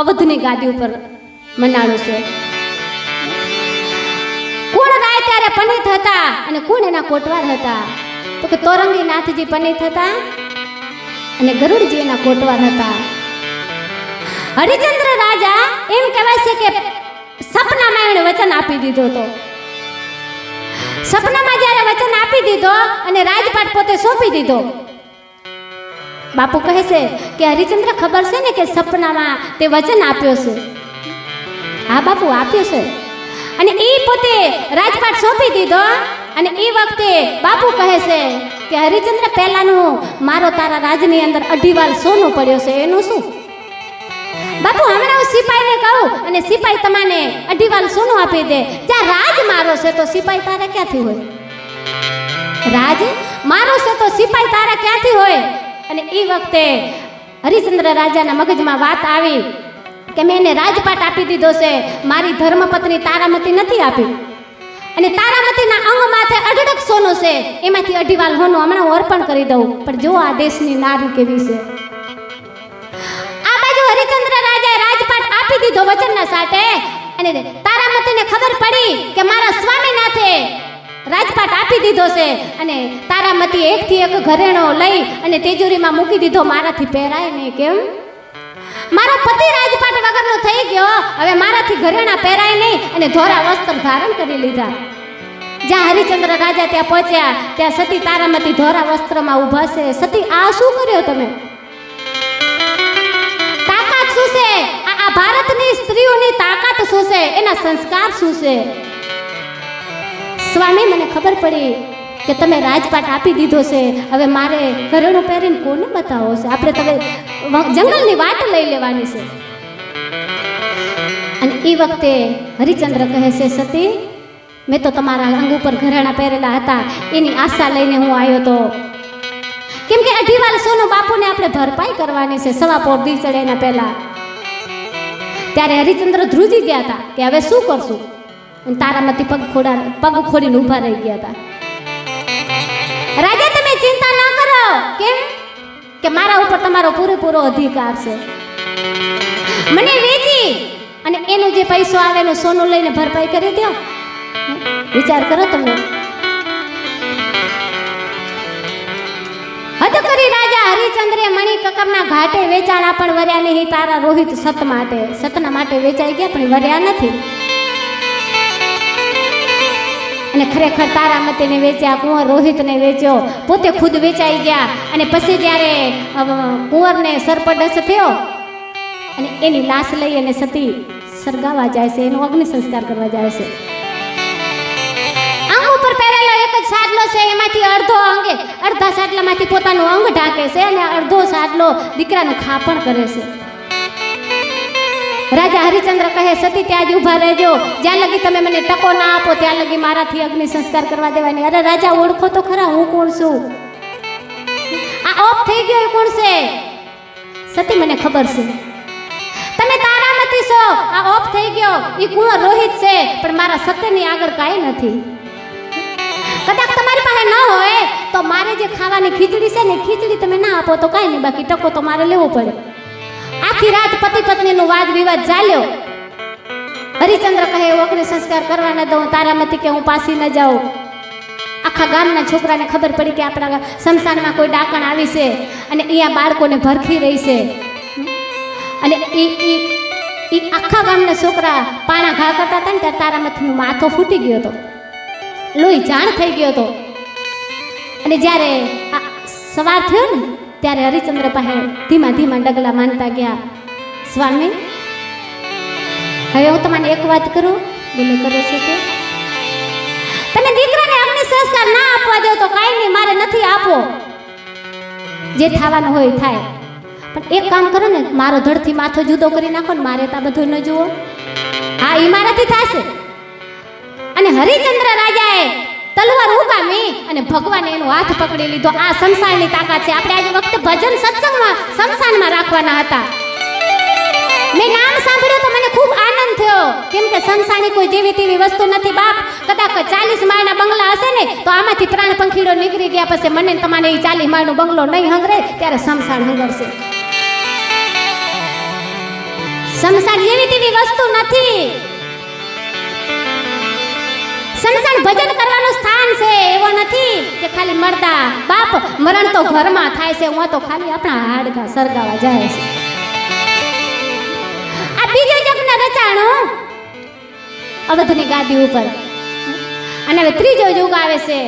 અવધની ગાદી ઉપર મનાણું છે. કોણ રાય ત્યારે પંડિત હતા અને કોણ એના કોટવાર હતા? તો કે તોરંગીનાથજી પંડિત હતા અને ગરુડજી એના કોટવાર હતા. હરિચંદ્ર રાજા એમ કહેવાય છે કે સપનામાં એણે વચન આપી દીધો હતો. સપનામાં જ્યારે વચન આપી દીધો અને રાજપાટ પોતે સોંપી દીધો, બાપુ કહે છે કે હરિચંદ્ર ખબર છે ને કે સપનામાં તે વચન આપ્યો છે? હા બાપુ, આપ્યો છે. અને એ પોતે રાજપાટ સોંપી દીધો અને એ વખતે બાપુ કહે છે કે હરિચંદ્ર, પહેલાનું મારો તારા રાજની અંદર 2.5 વાલ સોનું પડ્યો છે, એનું શું? બાપુ, હમણાં હું સિપાહીને કહું અને સિપાહી તમને 2.5 વાલ સોનું આપી દે. જ્યાં રાજ મારો છે તો સિપાહી તારે ક્યાંથી હોય? રાજ મારો છે તો સિપાહી તારે ક્યાંથી હોય? અને એ વખતે હરિચંદ્ર રાજાના મગજમાં વાત આવી કે મેં એને રાજપાટ આપી દીધો છે, મારી ધર્મપત્ની તારામતી નથી આપી. અને તારામતીના અંગ માથે અઢળક સોનું છે, એમાંથી 2.5 વાલ સોનું હમણાં હું અર્પણ કરી દઉં. પણ જો આ દેશની નારી કેવી છે. આ બાજુ હરિચંદ્ર રાજાએ રાજપાટ આપી દીધો વચનના સાથે, અને તારામતીને ખબર પડી કે મારા સ્વામીનાથે રાજપાટ આપી દીધો છે અને તારામતી એકથી એક ઘરેણો લઈ અને તિજોરીમાં મૂકી દીધો. મારાથી પહેરાય નહીં. કેમ? મારો પતિ રાજપાટ વગરનો થઈ ગયો, હવે મારાથી ઘરેણા પહેરાય નહીં અને ધોરા વસ્ત્ર ધારણ કરી લીધા. જ્યાં હરિચંદ્ર રાજા ત્યાં પહોંચ્યા ત્યાં સતી તારામતી ધોરા વસ્ત્રમાં ઊભા છે. સતી, આ શું કર્યો તમે? તાકાત શું છે? આ ભારતની સ્ત્રીઓની તાકાત શું છે? એના સંસ્કાર શું છે? સ્વામી, મને ખબર પડી કે તમે રાજપાટ આપી દીધો છે, હવે મારે ઘરેણું પહેરીને કોને બતાવો છે? આપણે તમે જંગલની વાટ લઈ લેવાની છે. અને એ વખતે હરિચંદ્ર કહે છે, સતી, મેં તો તમારા અંગ ઉપર ઘરેણા પહેરેલા હતા, એની આશા લઈને હું આવ્યો હતો. કેમ કે 2.5 વાલ સોનું બાપુને આપણે ભરપાઈ કરવાની છે સવા પોર દી ચડે એના પહેલા. ત્યારે હરિચંદ્ર ધ્રુજી ગયા હતા કે હવે શું કરશું? અને તારામતી પગ ખોડીને ઊભા રહી ગયા હતા. રાજા, તમે ચિંતા ન કરો. કેમ? કે મારા ઉપર તમારો પૂરેપૂરો અધિકાર છે. મને વેચી અને એનો જે પૈસો આવે એનું સોનું લઈને ભરપાઈ કરી દો. વિચાર કરો તમે. હદ કરી રાજા હરિચંદ્રે મણિકકરના ઘાટે વેચાણા પણ વર્યા નહીં તારા રોહિત સત માટે. સતના માટે વેચાઈ ગયા પણ વર્યા નથી. અને ખરેખર તારામતીને વેચ્યા, કુંવર રોહિતને વેચ્યો, પોતે ખુદ વેચાઈ ગયા. અને પછી જ્યારે કુંવરને સર્પદંશ થયો અને એની લાશ લઈ અને સતી સળગાવવા જાય છે, એનો અગ્નિ સંસ્કાર કરવા જાય છે. અંગ ઉપર પહેરેલો એક જ સાડલો છે, એમાંથી અડધા સાડલામાંથી પોતાનું અંગ ઢાંકે છે અને અડધો સાડલો દીકરાનું ખાપણ કરે છે. રાજા હરિચંદ્ર કહે, સતી ત્યાં જ ઊભા રહેજો, જ્યાં લગી તમે મને ટકો ના આપો ત્યાં લગી મારાથી અગ્નિ સંસ્કાર કરવા દેવાની. અરે રાજા, ઓળખો તો ખરા હું કોણ છું? આ ઓફ થઈ ગયો એ કોણ છે? સતી, મને ખબર છે તમે તારામતી છો. આ ઓફ થઈ ગયો એ કુંવર રોહિત છે, પણ મારા સત્યની આગળ કાંઈ નથી. કદાચ તમારી પાસે ન હોય તો મારે જે ખાવાની ખીચડી છે ને, ખીચડી તમે ના આપો તો કાંઈ નહીં, બાકી ટકો તો મારે લેવો પડે. આખી રાત પતિ પત્નીનો વાદ વિવાદ ચાલ્યો. હરિચંદ્ર કહે, અગ્નિ સંસ્કાર કરવા ન દઉં. તારામતી કે હું પાછી ન જાઉં. આખા ગામના છોકરાને ખબર પડી કે આપણા સ્મશાનમાં કોઈ ડાકણ આવી છે અને અહીંયા બાળકોને ભરખી રહી છે. અને એ આખા ગામના છોકરા પાણા ઘા કરતા હતા ને ત્યારે તારામતીનું માથો ફૂટી ગયો હતો, લોહી જાણ થઈ ગયો હતો. અને જ્યારે સવાર થયો ને ત્યારે હરિચંદ્ર પાસે ધીમા ધીમા ડગલા માનતા ગયા. સ્વામી, હવે હું તમને એક વાત કરું. બોલો, કરો છો કે તમે દીકરાને અગ્નિ સંસ્કાર ના આપવા દો તો કાંઈ નહીં, મારે નથી આપવો, જે થવાનું હોય થાય. પણ એક કામ કરો ને, મારો ધડથી માથો જુદો કરી નાખો ને, મારે તો બધું ન જુઓ. હા, એ મારાથી થશે. અને હરિચંદ્ર રાજાએ તલવાર ઉગામી અને ભગવાને એનો હાથ પકડી લીધો. આ સંસારની તાકાત છે. આપણે આજે વખતે ભજન સત્સંગમાં શમશાનમાં રાખવાના હતા. મેં નામ સાંભળ્યું તો મને ખૂબ આનંદ થયો. કેમ કે શમશાની કોઈ જેવી તેવી વસ્તુ નથી બાપ. કદાચ 40 માળના બંગલા હશે ને તો આમાંથી પ્રાણ પંખીડો નીકળી ગયા પછી મને તમારે એ 40 માળનો બંગલો નહીં હંગરે ત્યારે શમશાન હંગરશે. સંસાર જેવી તેવી વસ્તુ નથી. સંસાર ભજન કરવાનું સ્થાન છે, એવો નથી કે ખાલી મરદા બાપ મરણ તો ઘરમાં થાય છે, હું તો ખાલી આપણા હાડકા સરગાવા જાય છે. આ બીજો જગ્ન રચાણું અવધની ગાદી ઉપર, અને હવે ત્રીજો યુગ આવે છે.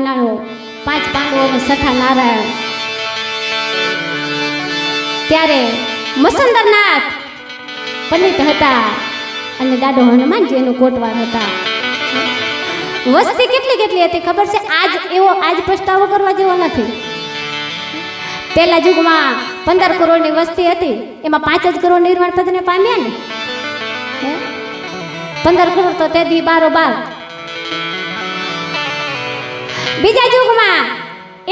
નાનો 5 પાંડવોનો સઠા નારાયણ. ત્યારે મસંદરનાથ પંડિત હતા અને દાદો હનુમાનજી એનું કોટવાર હતા. વસ્તી કેટલી હતી ખબર છે? આજ પસ્તાવો કરવા જેવો નથી. પહેલા યુગમાં 15 કરોડની વસ્તી હતી, એમાં 5 જ કરોડ નિર્વાણ પદને પામ્યા ને. 15 કરોડ તો તે દી 12. બીજા યુગમાં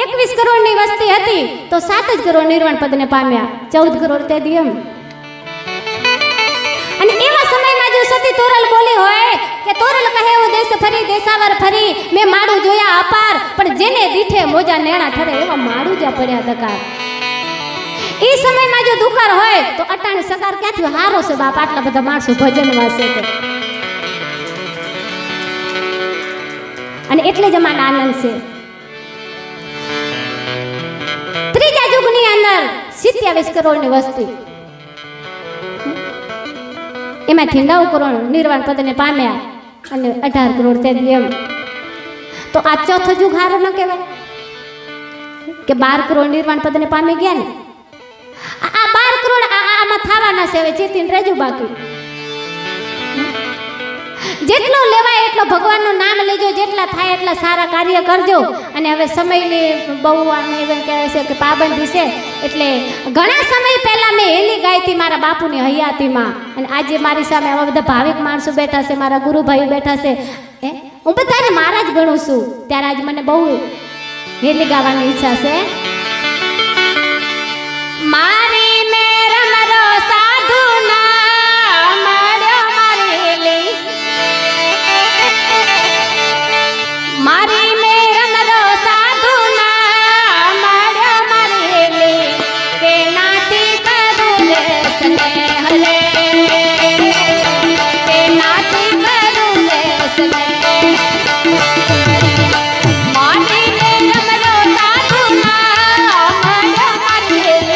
21 કરોડની વસ્તી હતી તો 7 જ કરોડ નિર્વાણ પદને પામ્યા, 14 કરોડ તે દી એમ. અને એવા સમયમાં જો સતી તોરલ બોલી હોય કે તોરલ કહે હું દેશ ફરી દેશાવર ફરી, મેં માડું જોયા અપાર, પણ જેને દીઠે મોજા નેણા ઠરે, એવા માડું જ્યાં પડ્યા દકાર. એ સમયમાં જો દુકાર હોય તો અટાણે સગાર ક્યાંથી હારો છે બાપ, આટલા બધા માણસો ભજન વાસે છે. અને એટલે જ અમારો આનંદ છે. ત્રીજા યુગની અંદર 27 કરોડની વસ્તી, એમાંથી 9 કરોડ નિર્વાણ પદને પામ્યા અને 18 કરોડ તે એમ. તો આ ચોથો યુગ હારો ન કહેવાય કે 12 કરોડ નિર્વાણ પદને પામી ગયા ને. આ 12 કરોડ આમાં થવાના છે. હવે ચેતીને રહેજો. બાકી જેટલો લેવાય એટલો ભગવાનનું નામ લેજો, જેટલા થાય એટલા સારા કાર્ય કરજો. અને હવે સમયની બહુ એવું કહેવાય છે કે પાબંદી છે, એટલે ઘણા સમય પહેલા મેં હેલી ગાઈ હતી મારા બાપુની હયાતીમાં. અને આજે મારી સામે આવા બધા ભાવિક માણસો બેઠા છે, મારા ગુરુભાઈ બેઠા છે, હું બધાને મારા જ ગણું છું. ત્યારે આજ મને બહુ હેલી ગાવાની ઈચ્છા છે. મારી મેરમ રો સાધુ ના મળ્યો મારેલી, મારી મેરમ રો સાધુ ના મળ્યો મારેલી, કે નાથી કરું રે સ્નેહ રે, કે નાથી કરું રે સ્નેહ. મારી મેરમ રો સાધુ ના મળ્યો મારેલી,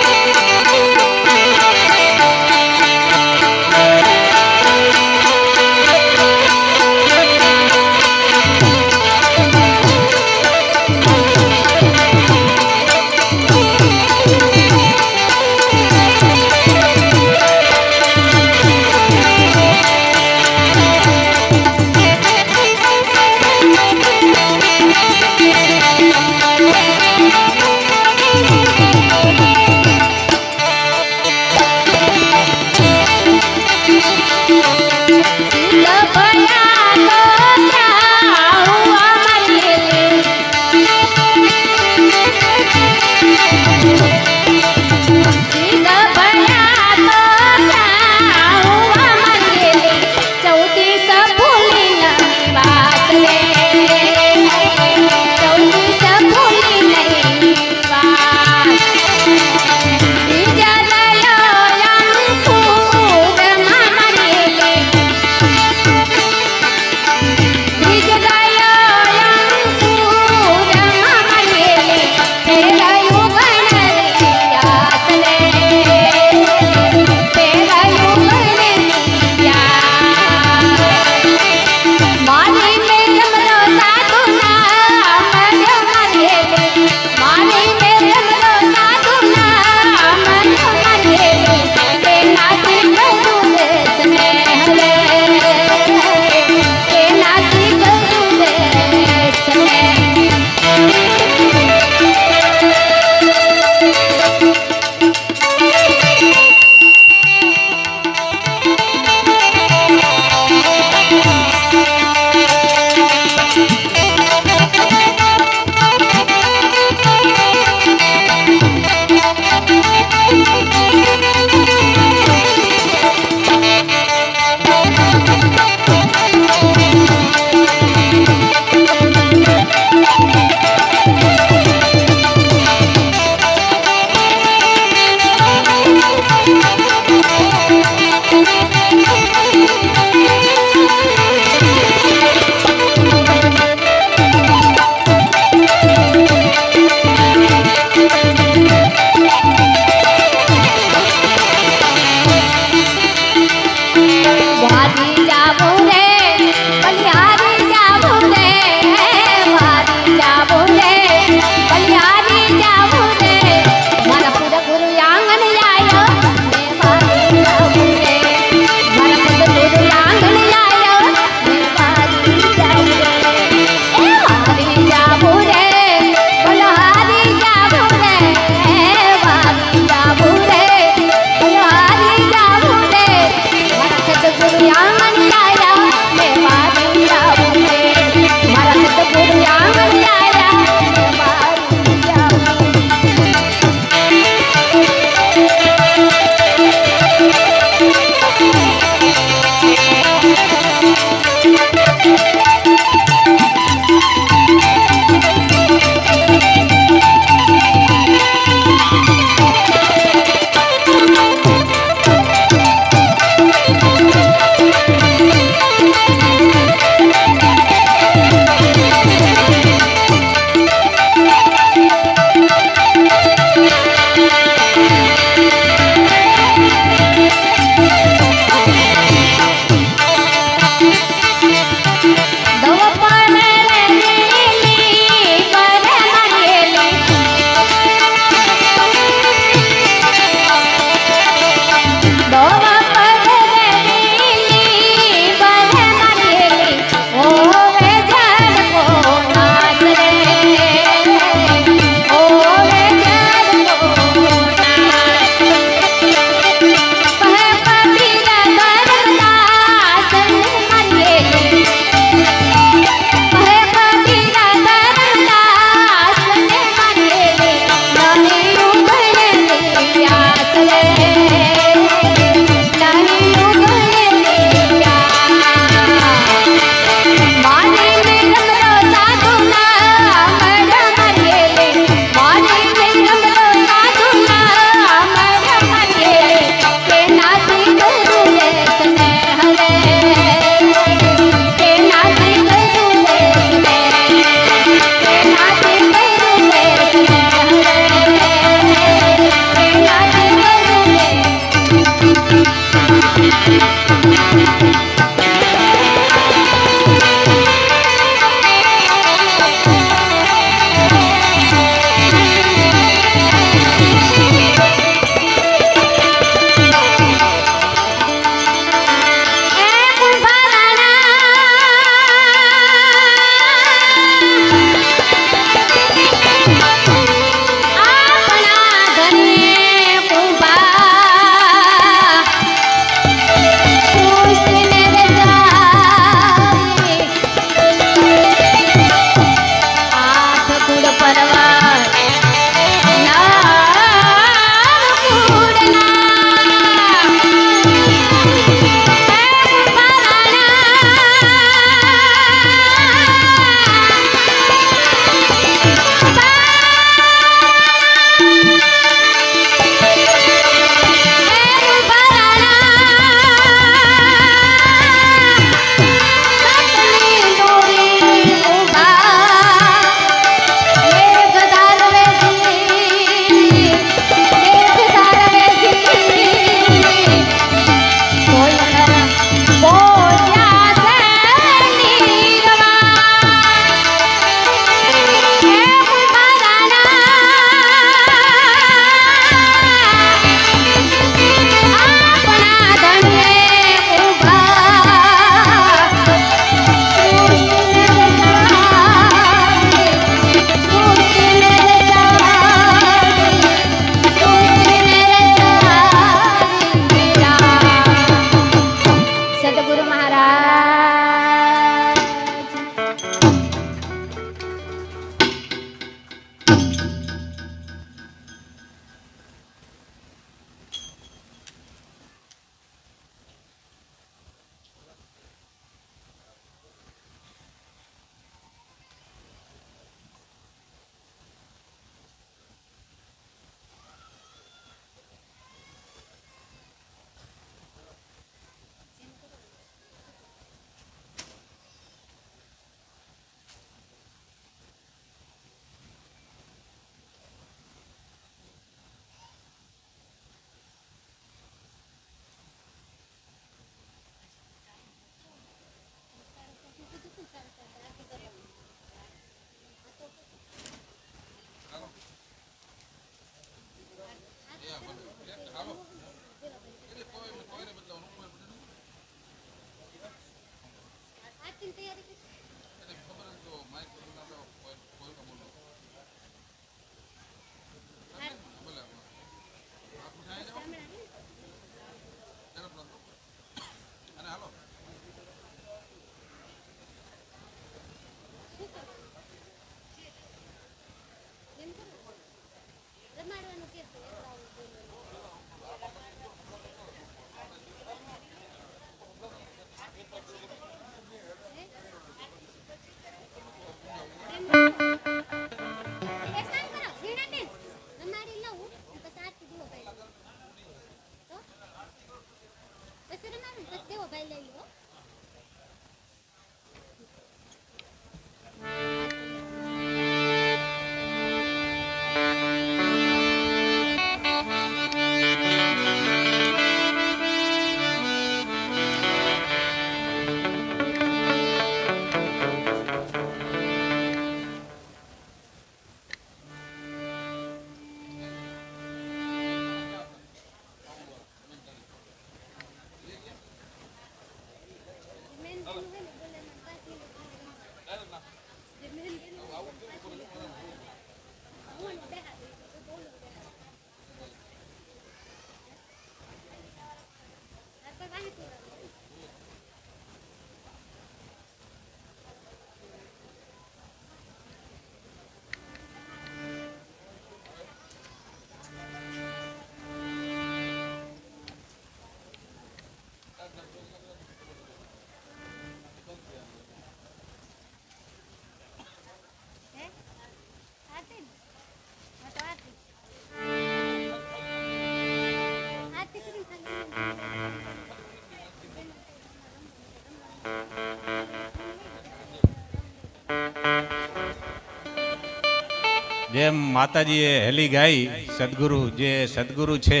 જેમ માતાજીએ હેલી ગાઈ સદગુરુ જે સદગુરુ છે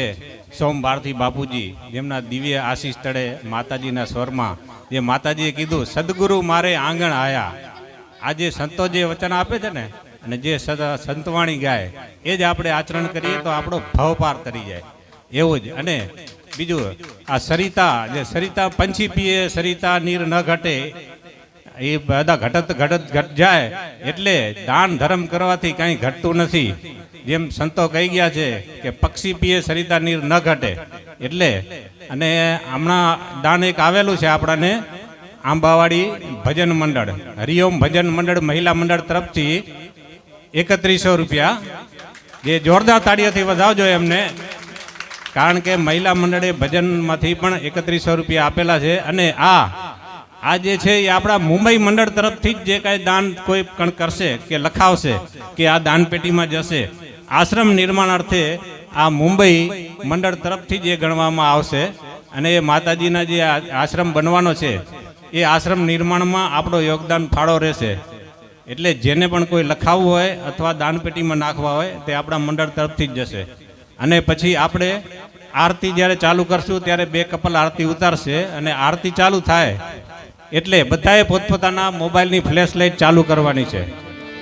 સોમ ભારતી બાપુજી, જેમના દિવ્ય આશીષ તળે માતાજીના સ્વરમાં જે માતાજીએ કીધું સદગુરુ મારે આંગણ આયા. આજે સંતો જે વચન આપે છે ને અને જે સંતવાણી ગાય એ જ આપણે આચરણ કરીએ તો આપણો ભાવ પાર તરી જાય એવું જ. અને બીજું આ સરિતા, જે સરિતા પંછી પીએ સરિતા નીર ન ઘટે, એ બધા ઘટ જાય. એટલે દાન ધર્મ કરવાથી કાંઈ ઘટતું નથી. જેમ સંતો કહી ગયા છે કે પક્ષી પીએ સરિતા નીર ન ઘટે. એટલે અને હમણાં દાન એક આવેલું છે આપણાને આંબાવાડી ભજન મંડળ, હરિઓમ ભજન મંડળ મહિલા મંડળ તરફથી 3100 રૂપિયા, જે જોરદાર તાળીઓથી વધાવજો એમને, કારણ કે મહિલા મંડળે ભજનમાંથી પણ 3100 રૂપિયા આપેલા છે. અને આ જે છે એ આપણા મુંબઈ મંડળ તરફથી જ જે કાંઈ દાન કોઈ પણ કરશે કે લખાવશે કે આ દાન પેટીમાં જશે, આશ્રમ નિર્માણ અર્થે આ મુંબઈ મંડળ તરફથી જ એ ગણવામાં આવશે. અને એ માતાજીના જે આશ્રમ બનવાનો છે એ આશ્રમ નિર્માણમાં આપણો યોગદાન ફાળો રહેશે. એટલે જેને પણ કોઈ લખાવવું હોય અથવા દાનપેટીમાં નાખવા હોય તે આપણા મંડળ તરફથી જ જશે. અને પછી આપણે આરતી જ્યારે ચાલુ કરશું ત્યારે 2 કપલ આરતી ઉતારશે, અને આરતી ચાલુ થાય એટલે બધાએ પોતપોતાના મોબાઈલની ફ્લેશ લાઇટ ચાલુ કરવાની છે.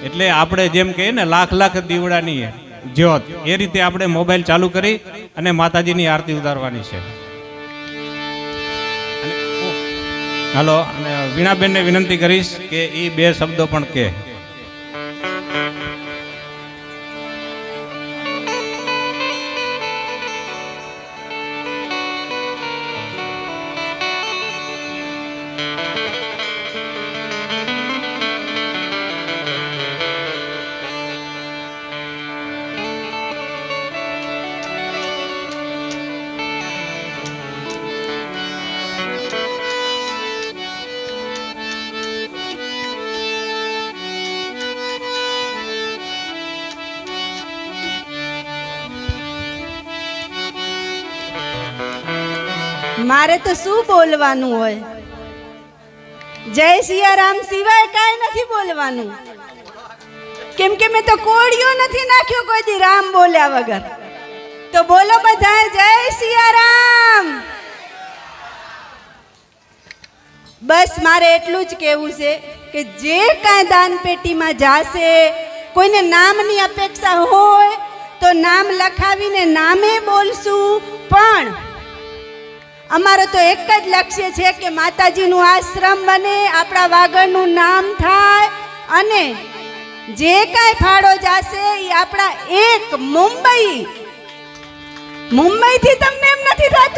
એટલે આપણે જેમ કહીએ ને લાખ દીવડાની જ્યોત, એ રીતે આપણે મોબાઈલ ચાલુ કરી અને માતાજીની આરતી ઉતારવાની છે. હાલો, અને વીણાબેનને વિનંતી કરીશ કે એ 2 શબ્દો પણ કહે. મારે તો શું બોલવાનું હોય, જય સિયારામ સિવાય કાંઈ નથી બોલવાનું. કેમ કે મેં તો કોળિયો નથી નાખ્યો કોઈ દી રામ બોલ્યા વગર. તો બોલો બધા જય સિયારામ. બસ મારે એટલું જ કહેવું છે કે જે કાંઈ દાન પેટીમાં જાશે, કોઈને નામની અપેક્ષા હોય તો નામ લખાવીને નામે બોલશું. પણ અમારો તો એક જ લક્ષ્ય છે કે માતાજીનું આશ્રમ બને, આપણા વાગડનું નામ થાય, અને જે કાંઈ ફાળો જાશે એ આપણા એક મુંબઈથી તમને એમ નથી થતું